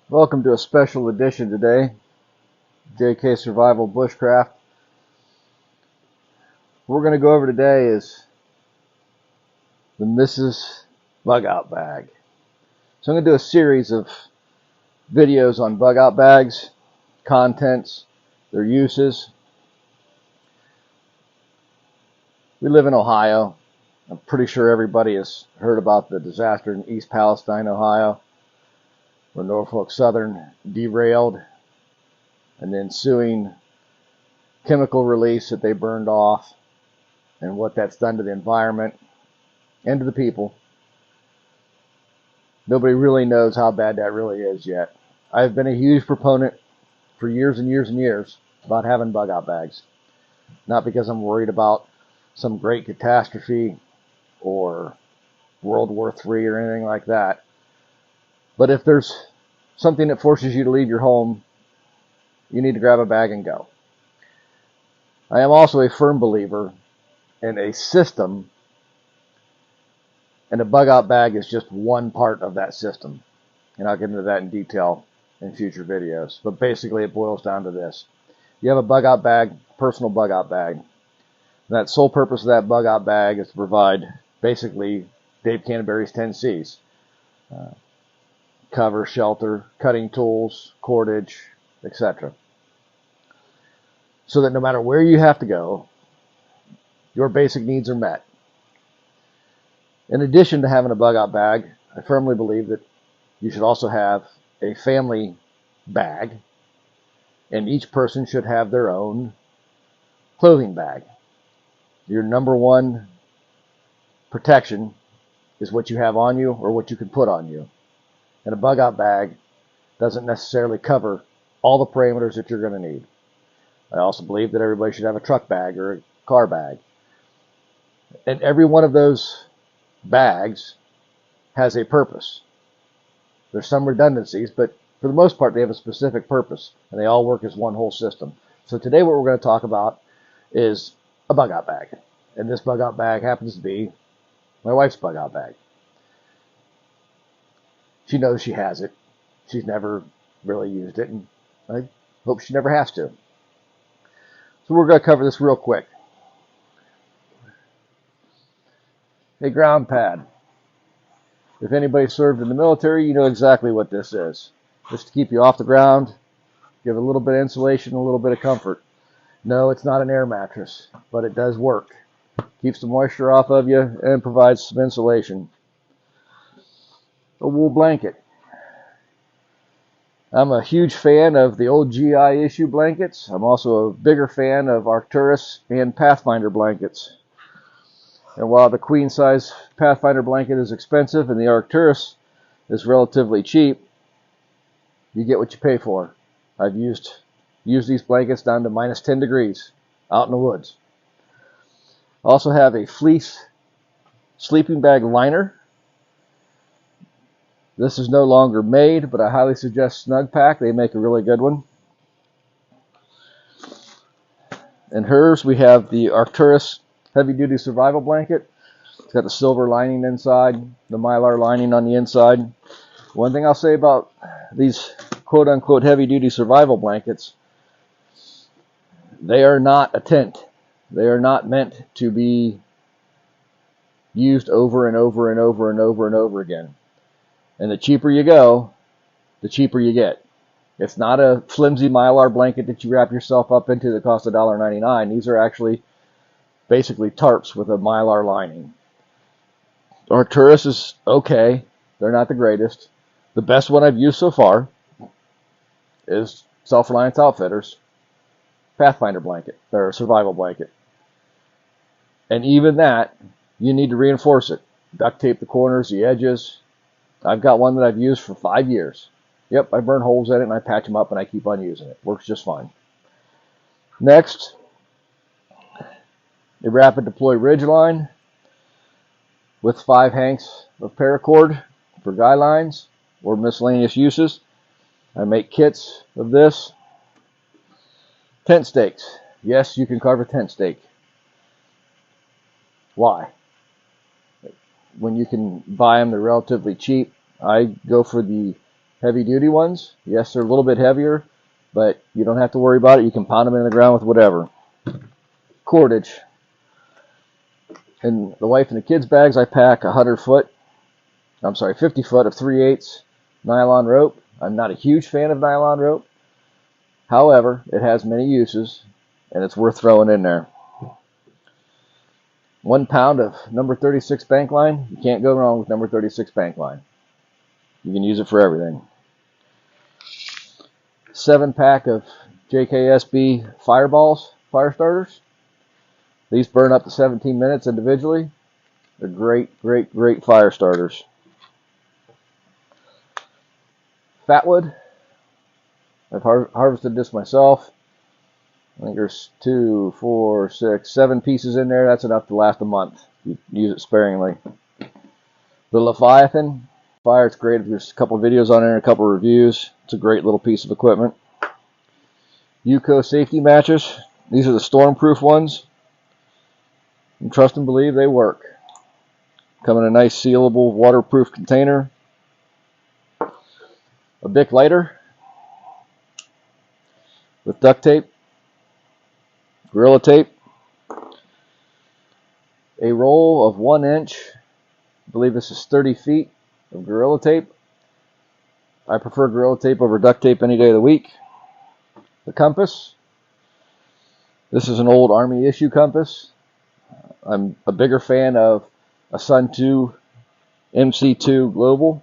Welcome to a special edition today, JK Survival Bushcraft. What we're going to go over today is the Mrs. Bugout bag. So I'm going to do a series of videos on bugout bags, contents, their uses. We live in Ohio. I'm pretty sure everybody has heard about the disaster in East Palestine, Ohio, where Norfolk Southern derailed and the ensuing chemical release that they burned off and what that's done to the environment and to the people. Nobody really knows how bad that really is yet. I've been a huge proponent for years and years and years about having bugout bags. Not because I'm worried about some great catastrophe or World War III or anything like that. But if there's something that forces you to leave your home, you need to grab a bag and go. I am also a firm believer in a system, and a bugout bag is just one part of that system. And I'll get into that in detail in future videos. But basically it boils down to this. You have a bugout bag, personal bugout bag. That sole purpose of that bugout bag is to provide basically Dave Canterbury's 10 C's. Cover, shelter, cutting tools, cordage, etc. So that no matter where you have to go, your basic needs are met. In addition to having a bugout bag, I firmly believe that you should also have a family bag, and each person should have their own clothing bag. Your number one protection is what you have on you or what you can put on you. And a bugout bag doesn't necessarily cover all the parameters that you're going to need. I also believe that everybody should have a truck bag or a car bag. And every one of those bags has a purpose. There's some redundancies, but for the most part, they have a specific purpose, and they all work as one whole system. So today what we're going to talk about is a bugout bag. And this bugout bag happens to be my wife's bugout bag. She knows she has it. She's never really used it, and I hope she never has to. So we're going to cover this real quick. A ground pad. If anybody served in the military, you know exactly what this is. Just to keep you off the ground, give a little bit of insulation, a little bit of comfort. No, it's not an air mattress, but it does work. Keeps the moisture off of you and provides some insulation. A wool blanket. I'm a huge fan of the old GI issue blankets. I'm also a bigger fan of Arcturus and Pathfinder blankets. And while the queen size Pathfinder blanket is expensive and the Arcturus is relatively cheap, you get what you pay for. I've used these blankets down to minus 10 degrees out in the woods. I also have a fleece sleeping bag liner. This is no longer made, but I highly suggest Snugpak. They make a really good one. In hers, we have the Arcturus heavy-duty survival blanket. It's got the silver lining inside, the mylar lining on the inside. One thing I'll say about these quote-unquote heavy-duty survival blankets, they are not a tent. They are not meant to be used over and over and over and over and over again. And the cheaper you go, the cheaper you get. It's not a flimsy mylar blanket that you wrap yourself up into that costs $1.99. These are actually basically tarps with a mylar lining. Arcturus is okay. They're not the greatest. The best one I've used so far is Self-Reliance Outfitters Pathfinder blanket, or survival blanket. And even that, you need to reinforce it. Duct tape the corners, the edges. I've got one that I've used for 5 years. Yep, I burn holes in it and I patch them up and I keep on using it. Works just fine. Next, a rapid deploy ridgeline with 5 hanks of paracord for guy lines or miscellaneous uses. I make kits of this. Tent stakes. Yes, you can carve a tent stake. Why? When you can buy them, they're relatively cheap. I go for the heavy duty ones. Yes, they're a little bit heavier, but you don't have to worry about it. You can pound them in the ground with whatever. Cordage. In the wife and the kids bags, I pack 50 foot of 3/8 nylon rope. I'm not a huge fan of nylon rope. However, it has many uses, and it's worth throwing in there. 1 pound of number 36 bank line. You can't go wrong with number 36 bank line. You can use it for everything. 7-pack of JKSB fireballs, fire starters. These burn up to 17 minutes individually. They're great, great, great fire starters. Fatwood. I've harvested this myself. I think there's 2, 4, 6, 7 pieces in there. That's enough to last a month. You use it sparingly. The Leviathan fire, it's great. There's a couple videos on it and a couple reviews. It's a great little piece of equipment. UCO safety matches. These are the stormproof ones. And trust and believe they work. Come in a nice sealable waterproof container. A Bic lighter with duct tape, Gorilla tape, a roll of 1 inch, I believe this is 30 feet of Gorilla tape. I prefer Gorilla tape over duct tape any day of the week. The compass. This is an old Army issue compass. I'm a bigger fan of a Sun 2 MC2 Global.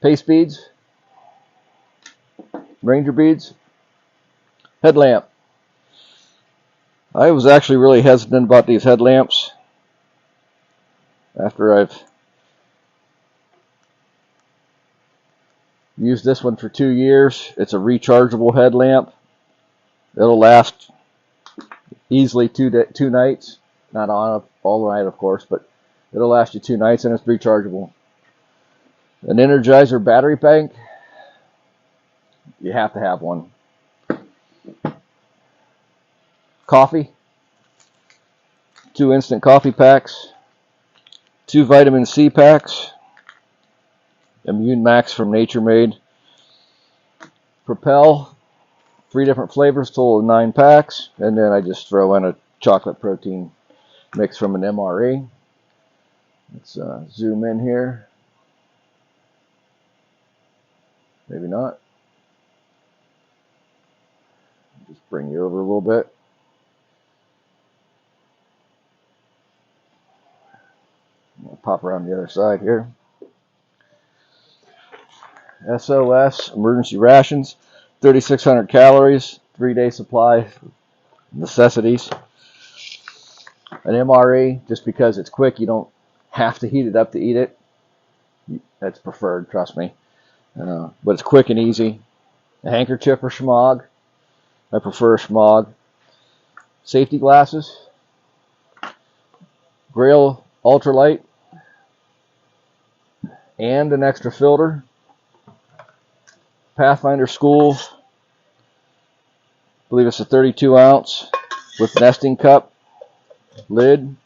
Pace beads, Ranger beads, headlamp. I was actually really hesitant about these headlamps after I've used this one for 2 years. It's a rechargeable headlamp. It'll last easily two nights. Not on all the night, of course, but it'll last you 2 nights, and it's rechargeable. An Energizer battery bank. You have to have one. Coffee. 2 instant coffee packs. 2 vitamin C packs. Immune Max from Nature Made. Propel. 3 different flavors, total of 9 packs. And then I just throw in a chocolate protein mix from an MRE. Let's zoom in here. Maybe not. Just bring you over a little bit. I'll pop around the other side here. SOS, emergency rations, 3,600 calories, 3-day supply, necessities. An MRE, just because it's quick, you don't have to heat it up to eat it. That's preferred, trust me. But it's quick and easy. A handkerchief or schmog. I prefer a schmog. Safety glasses. Grail ultralight. And an extra filter. Pathfinder School. I believe it's a 32 ounce with nesting cup. Lid.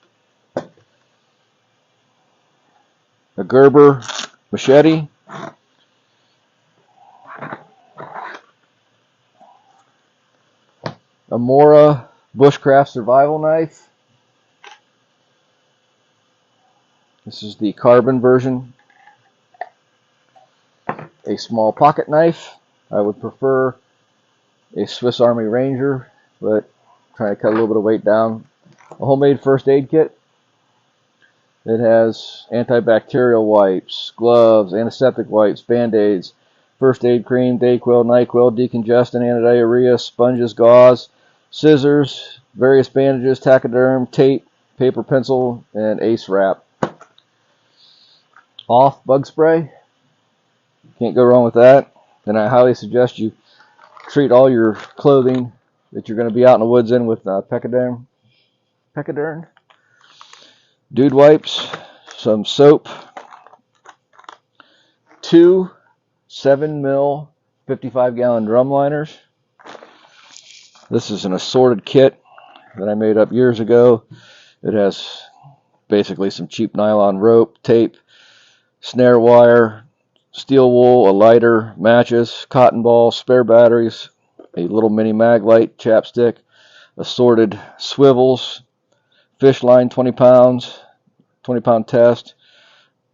A Gerber machete. A Mora Bushcraft survival knife. This is the carbon version. A small pocket knife. I would prefer a Swiss Army Ranger, but trying to cut a little bit of weight down. A homemade first aid kit. It has antibacterial wipes, gloves, antiseptic wipes, band-aids, first aid cream, Dayquil, NyQuil, decongestant, antidiarrhea, sponges, gauze, scissors, various bandages, taxiderm, tape, paper pencil, and ace wrap. Off bug spray. Can't go wrong with that. And I highly suggest you treat all your clothing that you're going to be out in the woods in with Pecadern. Dude wipes, some soap, 2 7mm 55-gallon drum liners. This is an assorted kit that I made up years ago. It has basically some cheap nylon rope, tape, snare wire, steel wool, a lighter, matches, cotton ball, spare batteries, a little mini mag light, chapstick, assorted swivels, fish line 20 pounds, 20-pound test,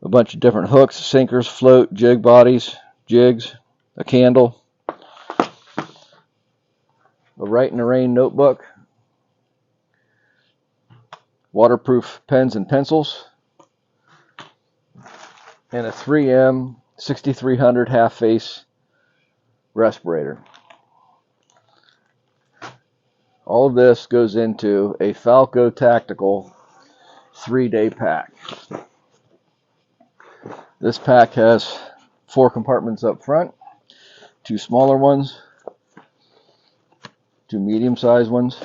a bunch of different hooks, sinkers, float, jig bodies, jigs, a candle, a Write in the Rain notebook, waterproof pens and pencils, and a 3M 6300 half face respirator. All of this goes into a Falco Tactical 3-day pack. This pack has 4 compartments up front, 2 smaller ones, 2 medium-sized ones,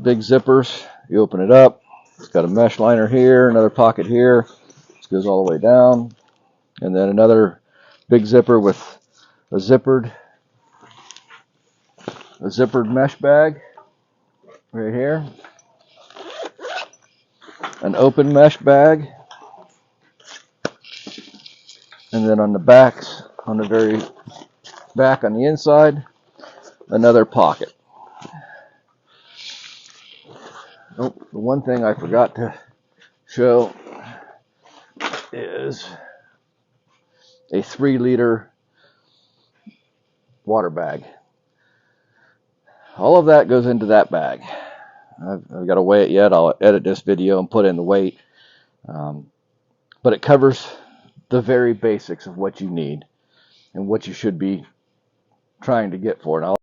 big zippers. You open it up, it's got a mesh liner here, another pocket here. This goes all the way down, and then another big zipper with a zippered mesh bag right here, an open mesh bag, and then on the backs, on the very back on the inside, another pocket. Oh, the one thing I forgot to show is a 3-liter water bag. All of that goes into that bag. I've got to weigh it yet. I'll edit this video and put in the weight. But it covers the very basics of what you need and what you should be trying to get for it.